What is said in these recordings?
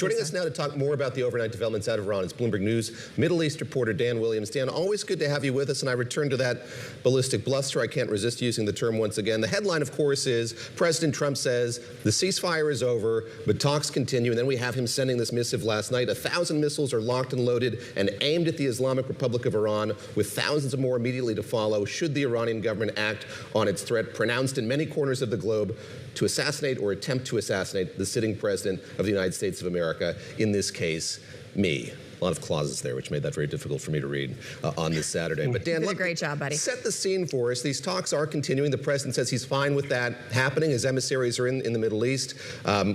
Joining us now to talk more about the overnight developments out of Iran is Bloomberg News Middle East reporter Dan Williams. Dan, always good to have you with us, and I return to that ballistic bluster. I can't resist using the term once again. The headline, of course, is President Trump says the ceasefire is over, but talks continue. And then we have him sending this missive last night. 1,000 missiles are locked and loaded and aimed at the Islamic Republic of Iran, with thousands of more immediately to follow should the Iranian government act on its threat, pronounced in many corners of the globe, to assassinate or attempt to assassinate the sitting president of the United States of America, in this case, me. A lot of clauses there, which made that very difficult for me to read on this Saturday. But Dan, you did a great job, buddy. Set the scene for us. These talks are continuing. The president says he's fine with that happening. His emissaries are in the Middle East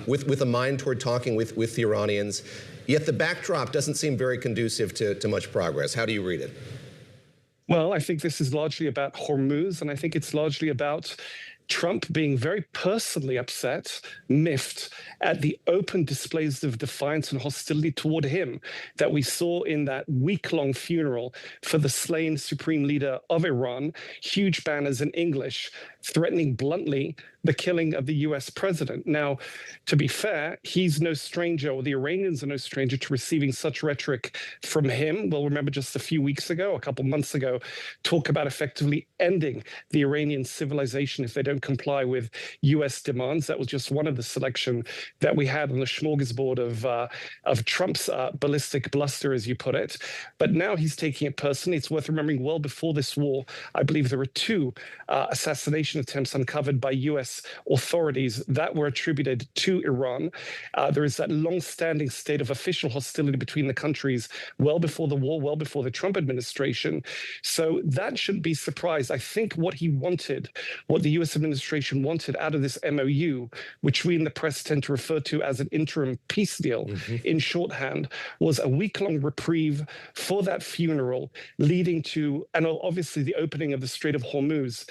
with a mind toward talking with the Iranians. Yet the backdrop doesn't seem very conducive to much progress. How do you read it? Well, I think this is largely about Hormuz, and I think it's largely about Trump being very personally upset, miffed at the open displays of defiance and hostility toward him that we saw in that week-long funeral for the slain supreme leader of Iran, huge banners in English threatening bluntly the killing of the U.S. president. Now, to be fair, he's no stranger, or the Iranians are no stranger to receiving such rhetoric from him. We'll remember just a few weeks ago, a couple months ago, talk about effectively ending the Iranian civilization if they don't comply with U.S. demands. That was just one of the selection that we had on the smorgasbord of Trump's ballistic bluster, as you put it. But now he's taking it personally. It's worth remembering, well before this war, I believe there were two assassination attempts uncovered by U.S. authorities that were attributed to Iran. There is that long-standing state of official hostility between the countries well before the war, well before the Trump administration. So that shouldn't be surprised. I think what he wanted, what the U.S. administration wanted out of this MOU, which we in the press tend to refer to as an interim peace deal in shorthand, was a week-long reprieve for that funeral, leading to, and obviously the opening of the Strait of Hormuz,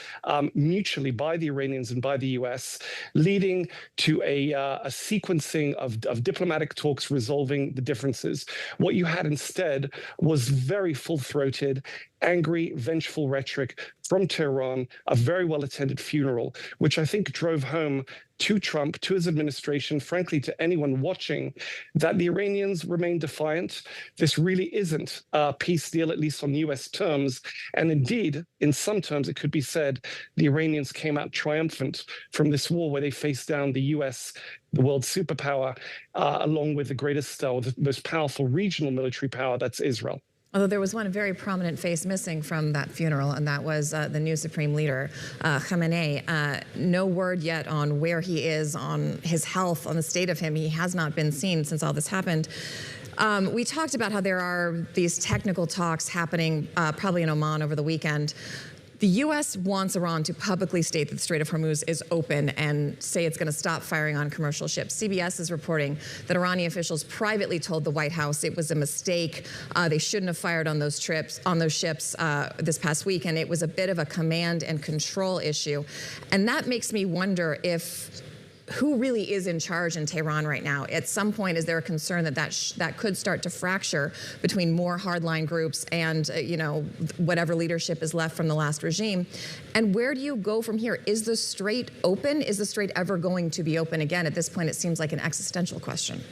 mutually by the Iranians and by the U.S., leading to a sequencing of diplomatic talks resolving the differences. What you had instead was very full-throated, angry, vengeful rhetoric from Tehran, a very well-attended funeral, which I think drove home to Trump, to his administration, frankly, to anyone watching, that the Iranians remain defiant. This really isn't a peace deal, at least on U.S. terms. And indeed, in some terms, it could be said the Iranians came out triumphant from this war where they faced down the U.S., the world superpower, along with the greatest, the most powerful regional military power, that's Israel. Although there was one very prominent face missing from that funeral, and that was the new supreme leader, Khamenei. No word yet on where he is, on his health, on the state of him. He has not been seen since all this happened. We talked about how there are these technical talks happening probably in Oman over the weekend. The U.S. wants Iran to publicly state that the Strait of Hormuz is open and say it's going to stop firing on commercial ships. CBS is reporting that Iranian officials privately told the White House it was a mistake. They shouldn't have fired on those ships this past week, and it was a bit of a command and control issue. And that makes me wonder if who really is in charge in Tehran right now? At some point, is there a concern that that could start to fracture between more hardline groups and whatever leadership is left from the last regime? And where do you go from here? Is the strait open? Is the strait ever going to be open again? At this point, it seems like an existential question.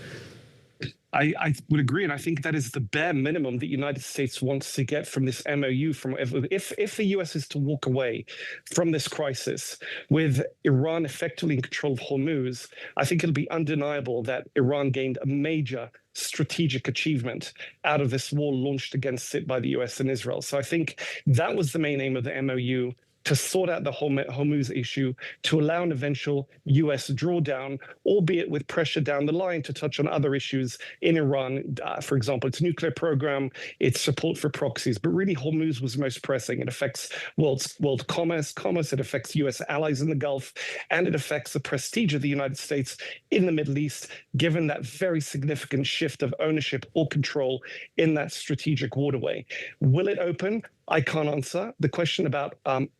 I would agree, and I think that is the bare minimum the United States wants to get from this MOU. If the U.S. is to walk away from this crisis with Iran effectively in control of Hormuz, I think it'll be undeniable that Iran gained a major strategic achievement out of this war launched against it by the U.S. and Israel. So I think that was the main aim of the MOU, to sort out the Hormuz issue, to allow an eventual U.S. drawdown, albeit with pressure down the line to touch on other issues in Iran. For example, its nuclear program, its support for proxies. But really, Hormuz was most pressing. It affects world commerce, it affects U.S. allies in the Gulf, and it affects the prestige of the United States in the Middle East, given that very significant shift of ownership or control in that strategic waterway. Will it open? I can't answer. The question about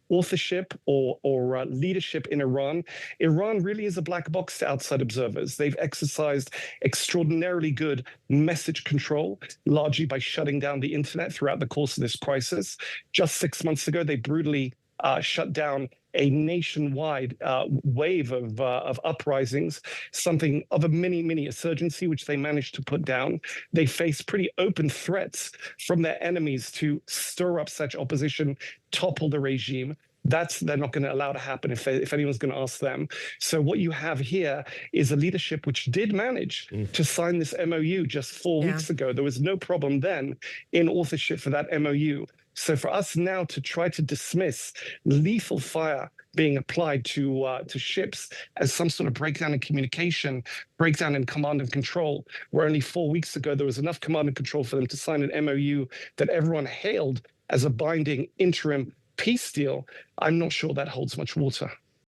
authorship or leadership in Iran. Iran really is a black box to outside observers. They've exercised extraordinarily good message control, largely by shutting down the internet throughout the course of this crisis. Just 6 months ago, they brutally shut down a nationwide wave of uprisings, something of a mini insurgency, which they managed to put down. They face pretty open threats from their enemies to stir up such opposition, topple the regime. They're not going to allow to happen if anyone's going to ask them. So what you have here is a leadership which did manage to sign this MOU just 4 weeks ago. There was no problem then in authorship for that MOU. So for us now to try to dismiss lethal fire being applied to ships as some sort of breakdown in communication, breakdown in command and control, where only 4 weeks ago there was enough command and control for them to sign an MOU that everyone hailed as a binding interim peace deal, I'm not sure that holds much water.